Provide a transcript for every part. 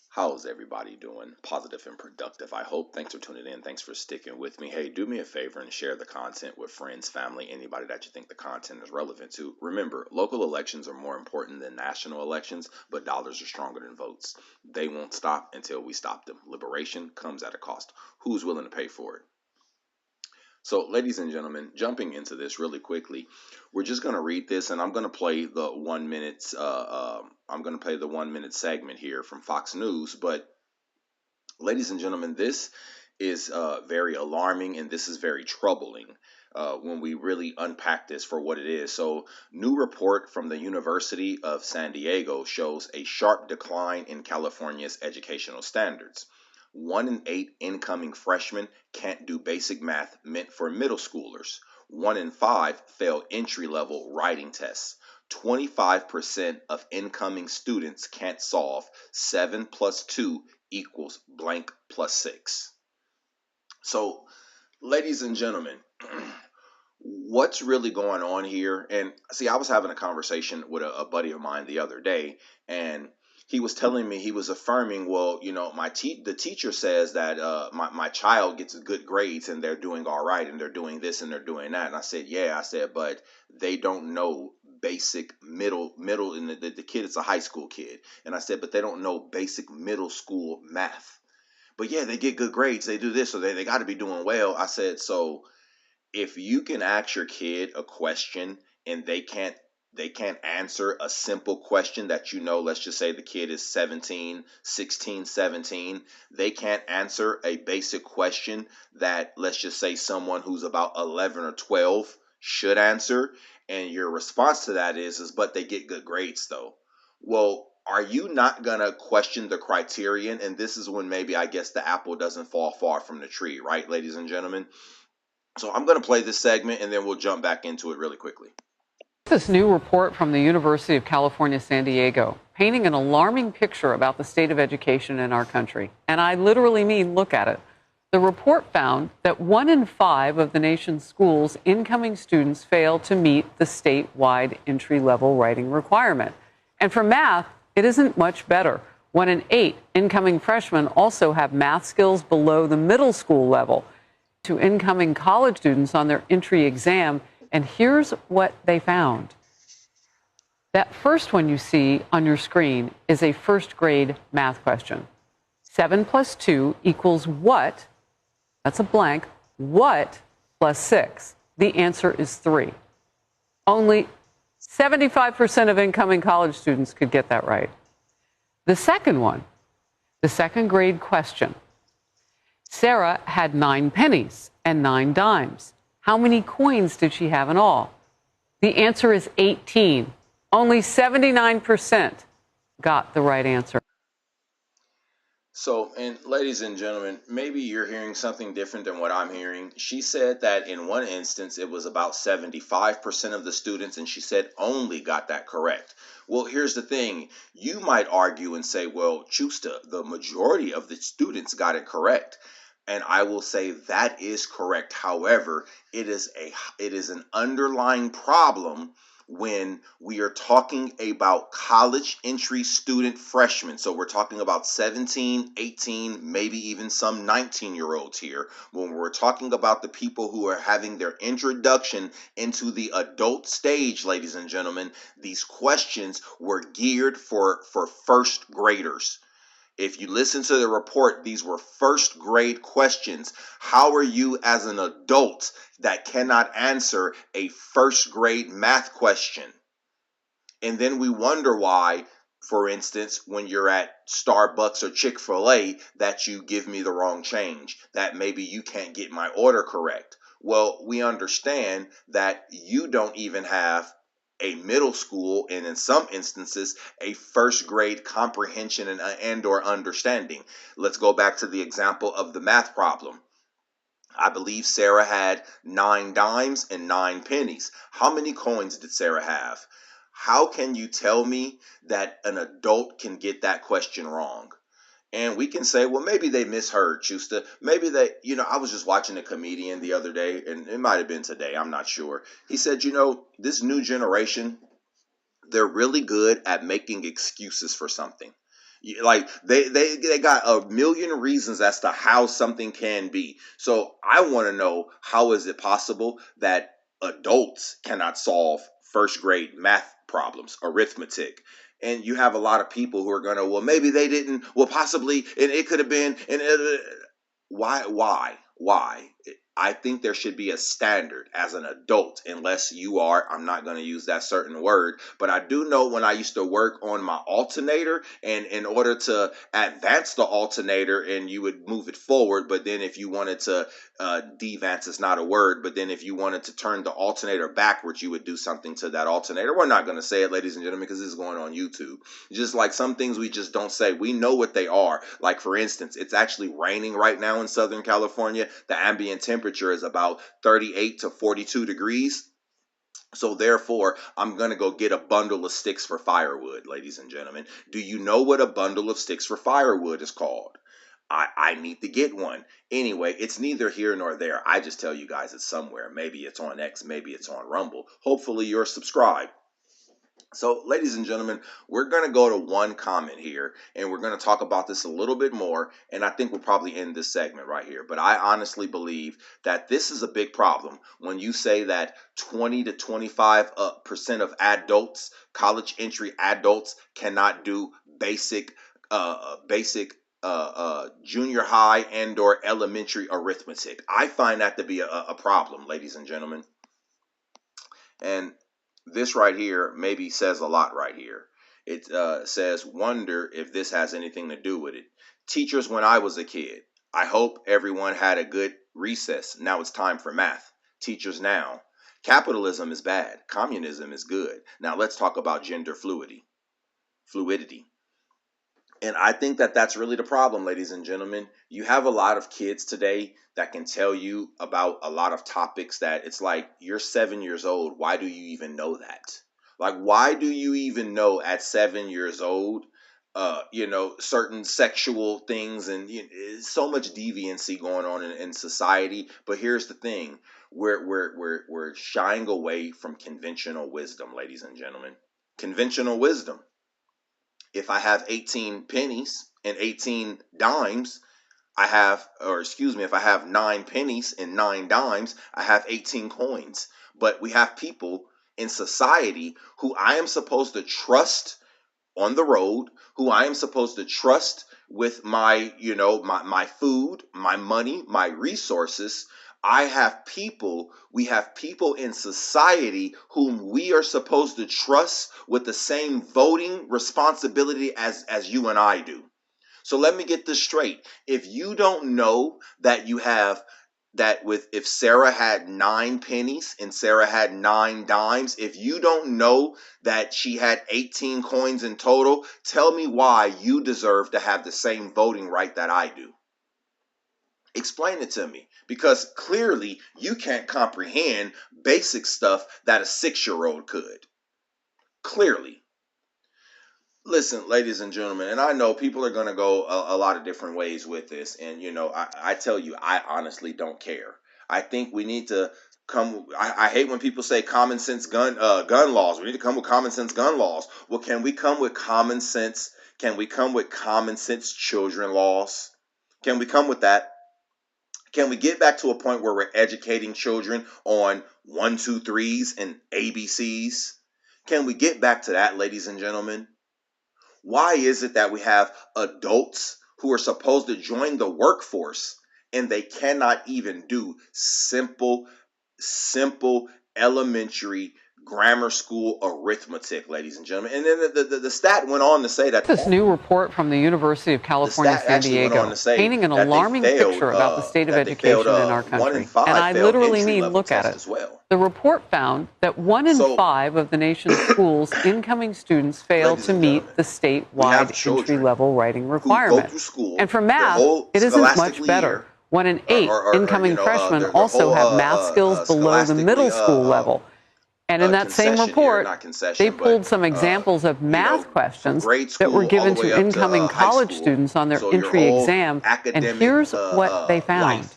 How's everybody doing? Positive and productive, I hope. Thanks for tuning in. Thanks for sticking with me. Hey, do me a favor and share the content with friends, family, anybody that you think the content is relevant to. Remember, local elections are more important than national elections, but dollars are stronger than votes. They won't stop until we stop them. Liberation comes at a cost. Who's willing to pay for it? So, ladies and gentlemen, jumping into this really quickly, we're just going to read this, and I'm going to play the 1 minute. I'm going to play the 1 minute segment here from Fox News. But, ladies and gentlemen, this is very alarming, and this is very troubling when we really unpack this for what it is. So, new report from the University of San Diego shows a sharp decline in California's educational standards. 1 in 8 incoming freshmen can't do basic math meant for middle schoolers. 1 in 5 fail entry level writing tests. 25% of incoming students can't solve 7 plus 2 equals blank plus 6. So, ladies and gentlemen, what's really going on here? And see, I was having a conversation with a buddy of mine the other day, and he was telling me, he was affirming, well, the teacher says that my child gets good grades and they're doing all right and they're doing this and they're doing that. And I said, yeah, I said, but they don't know basic middle, and the kid is a high school kid. And I said, but they don't know basic middle school math. But yeah, they get good grades, they do this, so they got to be doing well. I said, so if you can ask your kid a question and they can't answer a simple question that, let's just say the kid is 17, 16, 17, they can't answer a basic question that, let's just say, someone who's about 11 or 12 should answer, and your response to that is but they get good grades though. Well, are you not gonna question the criterion? And this is when maybe, I guess, the apple doesn't fall far from the tree, right, ladies and gentlemen? So I'm going to play this segment and then we'll jump back into it really quickly. This new report from the University of California, San Diego, painting an alarming picture about the state of education in our country. And I literally mean, look at it. The report found that 1 in 5 of the nation's schools' incoming students fail to meet the statewide entry-level writing requirement. And for math, it isn't much better. 1 in 8 incoming freshmen also have math skills below the middle school level. To incoming college students on their entry exam, and here's what they found. That first one you see on your screen is a first grade math question. 7 plus 2 equals what? That's a blank. What plus 6? The answer is 3. Only 75% of incoming college students could get that right. The second one, the second grade question. Sara had 9 pennies and 9 dimes. How many coins did she have in all? The answer is 18. Only 79% got the right answer. So, and ladies and gentlemen, maybe you're hearing something different than what I'm hearing. She said that in one instance, it was about 75% of the students, and she said only got that correct. Well, here's the thing. You might argue and say, well, Chusta, the majority of the students got it correct. And I will say that is correct. However, it is an underlying problem when we are talking about college entry student freshmen. So we're talking about 17, 18, maybe even some 19-year-olds here. When we're talking about the people who are having their introduction into the adult stage, ladies and gentlemen, these questions were geared for first graders. If you listen to the report, these were first grade questions. How are you as an adult that cannot answer a first grade math question? And then we wonder why, for instance, when you're at Starbucks or Chick-fil-A, that you give me the wrong change, that maybe you can't get my order correct. Well, we understand that you don't even have a middle school, and in some instances, a first grade comprehension and or understanding. Let's go back to the example of the math problem. I believe Sara had 9 dimes and 9 pennies. How many coins did Sara have? How can you tell me that an adult can get that question wrong? And we can say, well, maybe they misheard, Chusta. Maybe they, I was just watching a comedian the other day, and it might have been today, I'm not sure. He said, this new generation, they're really good at making excuses for something. Like they got a million reasons as to how something can be. So I want to know, how is it possible that adults cannot solve first grade math problems, arithmetic? And you have a lot of people who are gonna, well, maybe they didn't, well, possibly, and it could have been, and why? I think there should be a standard as an adult, unless you are, I'm not going to use that certain word, but I do know when I used to work on my alternator, and in order to advance the alternator, and you would move it forward, but then if you wanted to, devance is not a word, but then if you wanted to turn the alternator backwards, you would do something to that alternator. We're not going to say it, ladies and gentlemen, because this is going on YouTube. Just like some things we just don't say. We know what they are. Like, for instance, it's actually raining right now in Southern California. The ambient temperature is about 38 to 42 degrees. So therefore, I'm going to go get a bundle of sticks for firewood, ladies and gentlemen. Do you know what a bundle of sticks for firewood is called? I need to get one. Anyway, it's neither here nor there. I just tell you guys it's somewhere. Maybe it's on X, maybe it's on Rumble. Hopefully you're subscribed. So, ladies and gentlemen, we're going to go to one comment here, and we're going to talk about this a little bit more, and I think we'll probably end this segment right here. But I honestly believe that this is a big problem when you say that 20 to 25% of adults, college entry adults, cannot do basic junior high and or elementary arithmetic. I find that to be a problem, ladies and gentlemen. And this right here maybe says a lot right here. It says, wonder if this has anything to do with it. Teachers when I was a kid. I hope everyone had a good recess. Now it's time for math. Teachers now. Capitalism is bad. Communism is good. Now let's talk about gender fluidity. And I think that that's really the problem, ladies and gentlemen. You have a lot of kids today that can tell you about a lot of topics that it's like, you're 7 years old. Why do you even know that? Like, why do you even know at 7 years old, certain sexual things, and so much deviancy going on in society. But here's the thing. We're shying away from conventional wisdom, ladies and gentlemen. Conventional wisdom. If I have 18 pennies and 18 dimes, if I have 9 pennies and 9 dimes, I have 18 coins. But we have people in society who I am supposed to trust on the road, who I am supposed to trust with my food, my money, my resources. We have people in society whom we are supposed to trust with the same voting responsibility as you and I do. So let me get this straight. If you don't know that if Sara had 9 pennies and Sara had 9 dimes, if you don't know that she had 18 coins in total, tell me why you deserve to have the same voting right that I do. Explain it to me, because clearly you can't comprehend basic stuff that a 6-year-old could. Clearly. Listen, ladies and gentlemen, and I know people are going to go a lot of different ways with this, and I tell you, I honestly don't care. I think we need to come. I hate when people say common sense gun laws. We need to come with common sense gun laws. Well, can we come with common sense? Can we come with common sense children laws? Can we come with that? Can we get back to a point where we're educating children on 1, 2, 3s and ABCs? Can we get back to that, ladies and gentlemen? Why is it that we have adults who are supposed to join the workforce and they cannot even do simple elementary grammar school arithmetic, ladies and gentlemen? And then the stat went on to say that this new report from the University of California, San Diego, painting an alarming picture about the state of education in our country. And I literally mean, look at it. The report found that 1 in 5 of the nation's schools' incoming students fail to meet the statewide entry-level writing requirement. And for math, it isn't much better. 1 in 8 incoming freshmen also have math skills below the middle school level. And in that same report, they pulled some examples of math questions that were given to incoming college students on their entry exam, and here's what they found.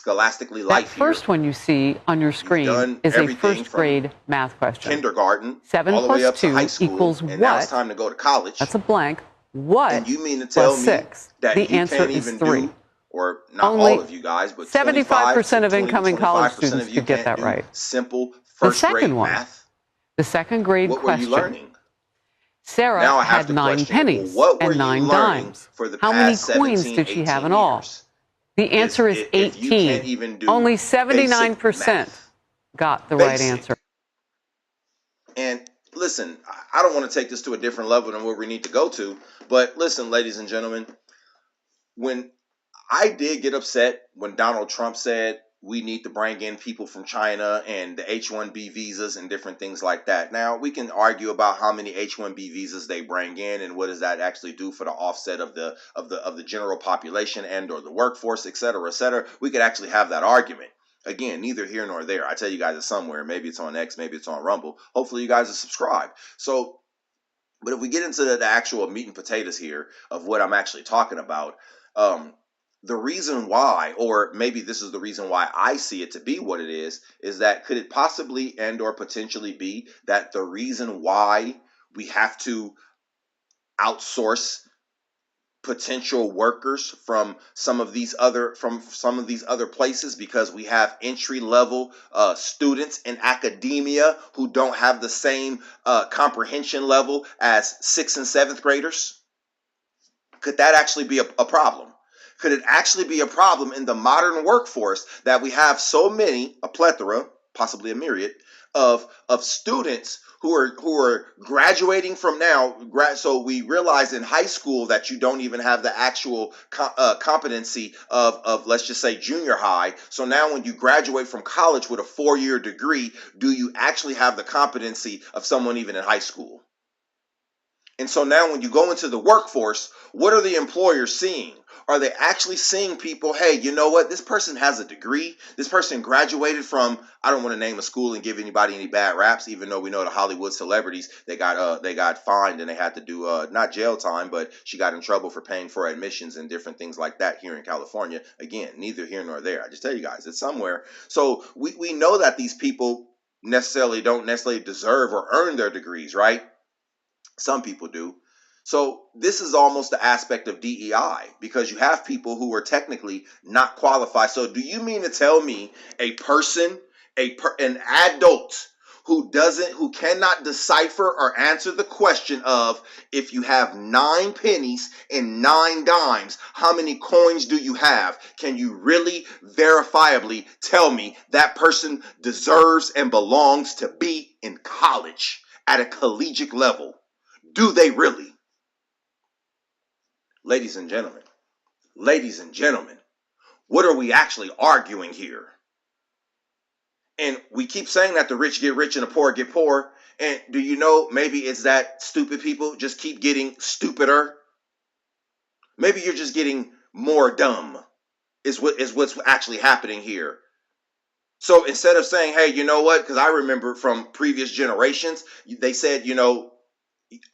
scholastically That light here. first one you see on your You've screen done is a everything first from grade math question. kindergarten 7 all the way plus up to high 2 school, equals and now it's what? time to go to college. That's a blank. What And you mean to plus tell me 6? that The you answer can't is even 3. do, or not all Only of you guys, but 75% of 20 to incoming college 25% students of you could get can't that do right. simple The first second grade one, math? the second grade What were you question. learning? Sarah Now I have had to 9 question, well, pennies what were and you 9 learning dimes. for the How many past coins 17, did she have 18 in all? years? The answer is If you can't 18. even do Only basic 79% math, got the right basic. answer. And listen, I don't want to take this to a different level than where we need to go to, but listen, ladies and gentlemen, when I did get upset when Donald Trump said we need to bring in people from China and the H-1B visas and different things like that. Now, we can argue about how many H-1B visas they bring in and what does that actually do for the offset of the general population and or the workforce, et cetera, et cetera. We could actually have that argument. Again, neither here nor there. I tell you guys it's somewhere. Maybe it's on X, maybe it's on Rumble. Hopefully you guys are subscribed. So, but if we get into the actual meat and potatoes here of what I'm actually talking about, um, the reason why, or maybe this is the reason why I see it to be what it is that could it possibly and or potentially be that the reason why we have to outsource potential workers from some of these other places because we have entry level students in academia who don't have the same comprehension level as 6th and 7th graders? Could that actually be a problem? Could it actually be a problem in the modern workforce that we have so many, a plethora, possibly a myriad, of students who are graduating from now? So we realize in high school that you don't even have the actual competency of let's just say junior high. So now when you graduate from college with a 4-year degree, do you actually have the competency of someone even in high school? And so now when you go into the workforce, what are the employers seeing? Are they actually seeing people, hey, you know what? This person has a degree. This person graduated from, I don't want to name a school and give anybody any bad raps, even though we know the Hollywood celebrities, they got fined and they had to do not jail time, but she got in trouble for paying for admissions and different things like that here in California. Again, neither here nor there. I just tell you guys, it's somewhere. So we know that these people don't necessarily deserve or earn their degrees, right? Some people do. So this is almost the aspect of DEI because you have people who are technically not qualified. So do you mean to tell me a person, an adult who cannot decipher or answer the question of if you have 9 pennies and 9 dimes, how many coins do you have? Can you really verifiably tell me that person deserves and belongs to be in college at a collegiate level? Do they really? Ladies and gentlemen, what are we actually arguing here? And we keep saying that the rich get rich and the poor get poor. And do you know maybe it's that stupid people just keep getting stupider? Maybe you're just getting more dumb is what's actually happening here. So instead of saying, hey, you know what? Because I remember from previous generations, they said,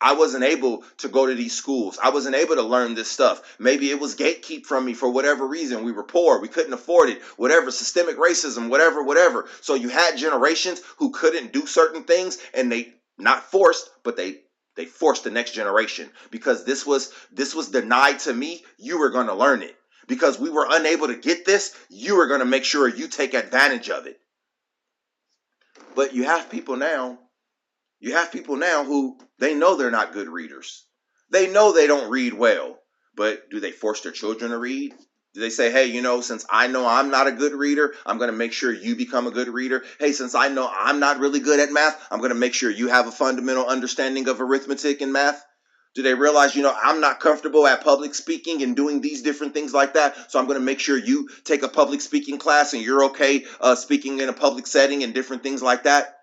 I wasn't able to go to these schools. I wasn't able to learn this stuff. Maybe it was gatekeep from me for whatever reason. We were poor. We couldn't afford it. Whatever, systemic racism, whatever. So you had generations who couldn't do certain things and they not forced, but they forced the next generation because this was denied to me. You were going to learn it because we were unable to get this. You were going to make sure you take advantage of it. But you have people now who they know they're not good readers. They know they don't read well, but do they force their children to read? Do they say, hey, since I know I'm not a good reader, I'm going to make sure you become a good reader? Hey, since I know I'm not really good at math, I'm going to make sure you have a fundamental understanding of arithmetic and math? Do they realize, I'm not comfortable at public speaking and doing these different things like that, so I'm going to make sure you take a public speaking class and you're okay speaking in a public setting and different things like that?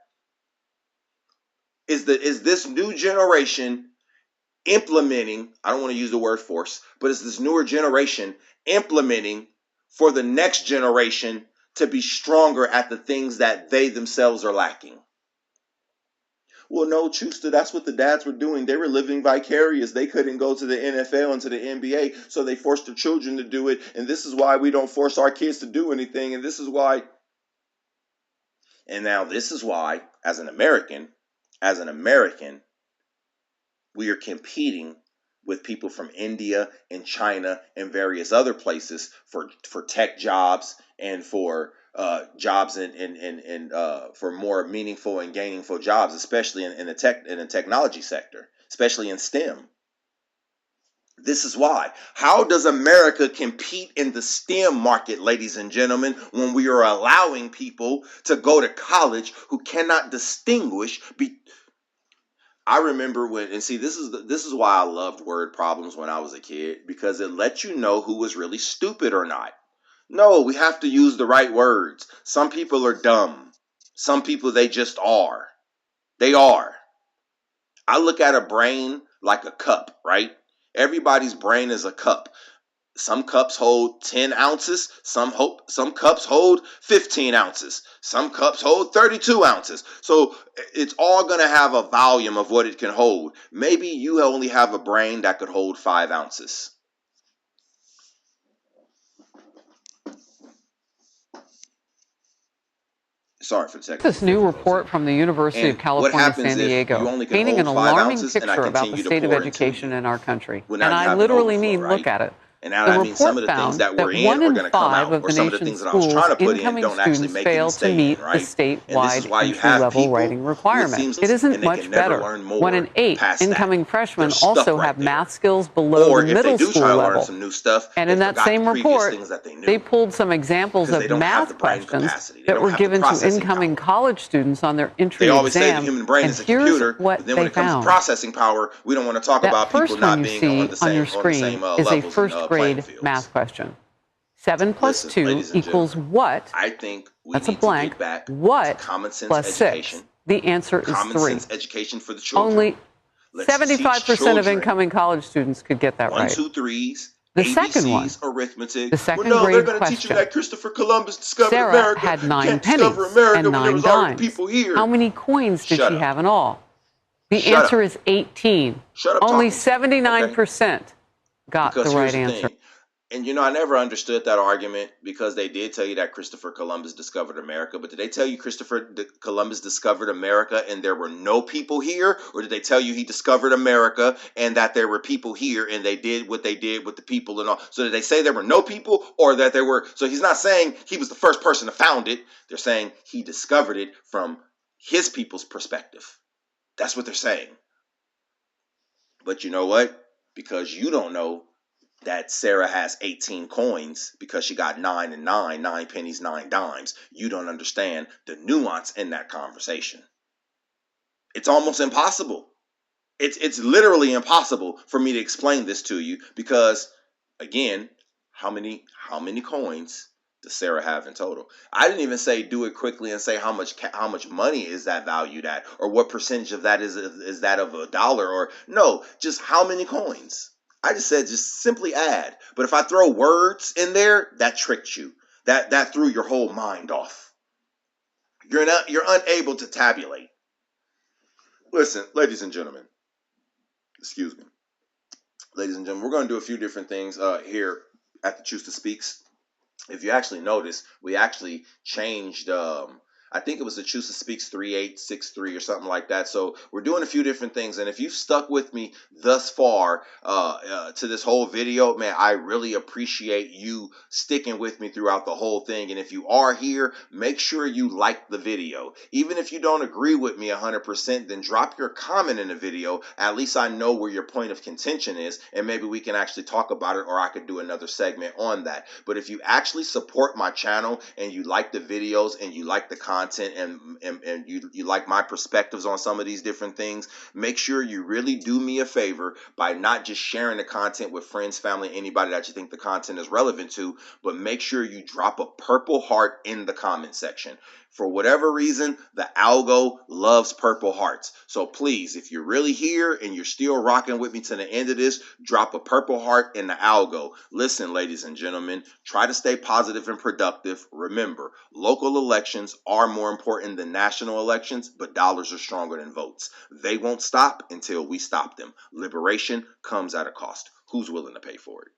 Is this new generation implementing, I don't want to use the word force, but is this newer generation implementing for the next generation to be stronger at the things that they themselves are lacking? Well, no, Chusta, that's what the dads were doing. They were living vicarious. They couldn't go to the NFL and to the NBA, so they forced their children to do it. And this is why we don't force our kids to do anything. And this is why, and now this is why, as an American, we are competing with people from India and China and various other places for tech jobs and for jobs and for more meaningful and gainful jobs, especially in the technology sector, especially in STEM. This is why. How does America compete in the STEM market, ladies and gentlemen, when we are allowing people to go to college who cannot distinguish I remember when, and see, this is why I loved word problems when I was a kid, because it lets you know who was really stupid or not. No, we have to use the right words. Some people are dumb. Some people, they just are. They are. I look at a brain like a cup, right? Everybody's brain is a cup. Some cups hold 10 ounces. Some cups hold 15 ounces. Some cups hold 32 ounces. So it's all going to have a volume of what it can hold. Maybe you only have a brain that could hold 5 ounces. Sorry for the technical This new difficulties. report from the University of And what California, happens San if you Diego, only can painting an hold 5 alarming ounces and I picture about the continue to state of pour into education you? in our country. Well, now And you I have an literally overflow, mean look right? at it. And now The that means some report of the things found that that we're in 1 are in going to come 5 out, of or the some of the nation's things that I was schools trying to put in incoming don't actually students make it fail and to stay in, meet the right? And this is statewide why you have entry-level people writing who it requirement. seems It isn't and they can much never better. learn 1 more in 8 past that. incoming They're freshmen stuck also right have there. math skills below the Or if they middle do try school to learn level. some new stuff, And they in that forgot the same previous report, things that they they knew pulled some examples because they of don't have the math brain questions capacity. They that don't were have the given to processing incoming power. college students on their They entry always say the exam. human brain And is a here's computer, but what then when they it comes to found. processing power, we don't want to talk That about people first one not you being on see the on your same screen is a levels and first playing grade fields. math question. 7 plus Listen, 2 ladies and equals gentlemen, what? I think we That's a need to blank. get back to What common sense plus 6? education. The answer is Common 3. sense education for the children. Only Let's teach 75% of children incoming college students could get that one, right. two, threes, The second one, ABCs, arithmetic. the Well, second no, they're grade going to teach them question. that Christopher Columbus discovered Sara America. had You 9 can't discover pennies America and when there 9 was already dimes. people here. How many coins did Shut she up. have in all? The Shut answer up. is 18. Shut up Only talking to me, okay? 79% got the Because here's right the answer. thing. And I never understood that argument because they did tell you that Christopher Columbus discovered America. But did they tell you Columbus discovered America and there were no people here? Or did they tell you he discovered America and that there were people here and they did what they did with the people and all? So did they say there were no people or that there were? So he's not saying he was the first person to found it. They're saying he discovered it from his people's perspective. That's what they're saying. But you know what? Because you don't know that Sara has 18 coins because she got 9 and 9, 9 pennies, 9 dimes. You don't understand the nuance in that conversation. It's almost impossible. It's literally impossible for me to explain this to you because, again, how many coins does Sara have in total? I didn't even say do it quickly and say how much money is that valued at or what percentage of that is that of $1 or no, just how many coins. I just said just simply add. But if I throw words in there, that tricked you. That threw your whole mind off. You're unable to tabulate. Listen, ladies and gentlemen, excuse me. Ladies and gentlemen, we're going to do a few different things here at the Choose to Speaks. If you actually notice, we actually changed. I think it was the Choose to Speaks 3863 or something like that. So we're doing a few different things. And if you've stuck with me thus far to this whole video, man, I really appreciate you sticking with me throughout the whole thing. And if you are here, make sure you like the video. Even if you don't agree with me 100%, then drop your comment in the video. At least I know where your point of contention is. And maybe we can actually talk about it or I could do another segment on that. But if you actually support my channel and you like the videos and you like the content and you like my perspectives on some of these different things, make sure you really do me a favor by not just sharing the content with friends, family, anybody that you think the content is relevant to, but make sure you drop a purple heart in the comment section. For whatever reason, the algo loves purple hearts. So please, if you're really here and you're still rocking with me to the end of this, drop a purple heart in the algo. Listen, ladies and gentlemen, try to stay positive and productive. Remember, local elections are more important than national elections, but dollars are stronger than votes. They won't stop until we stop them. Liberation comes at a cost. Who's willing to pay for it?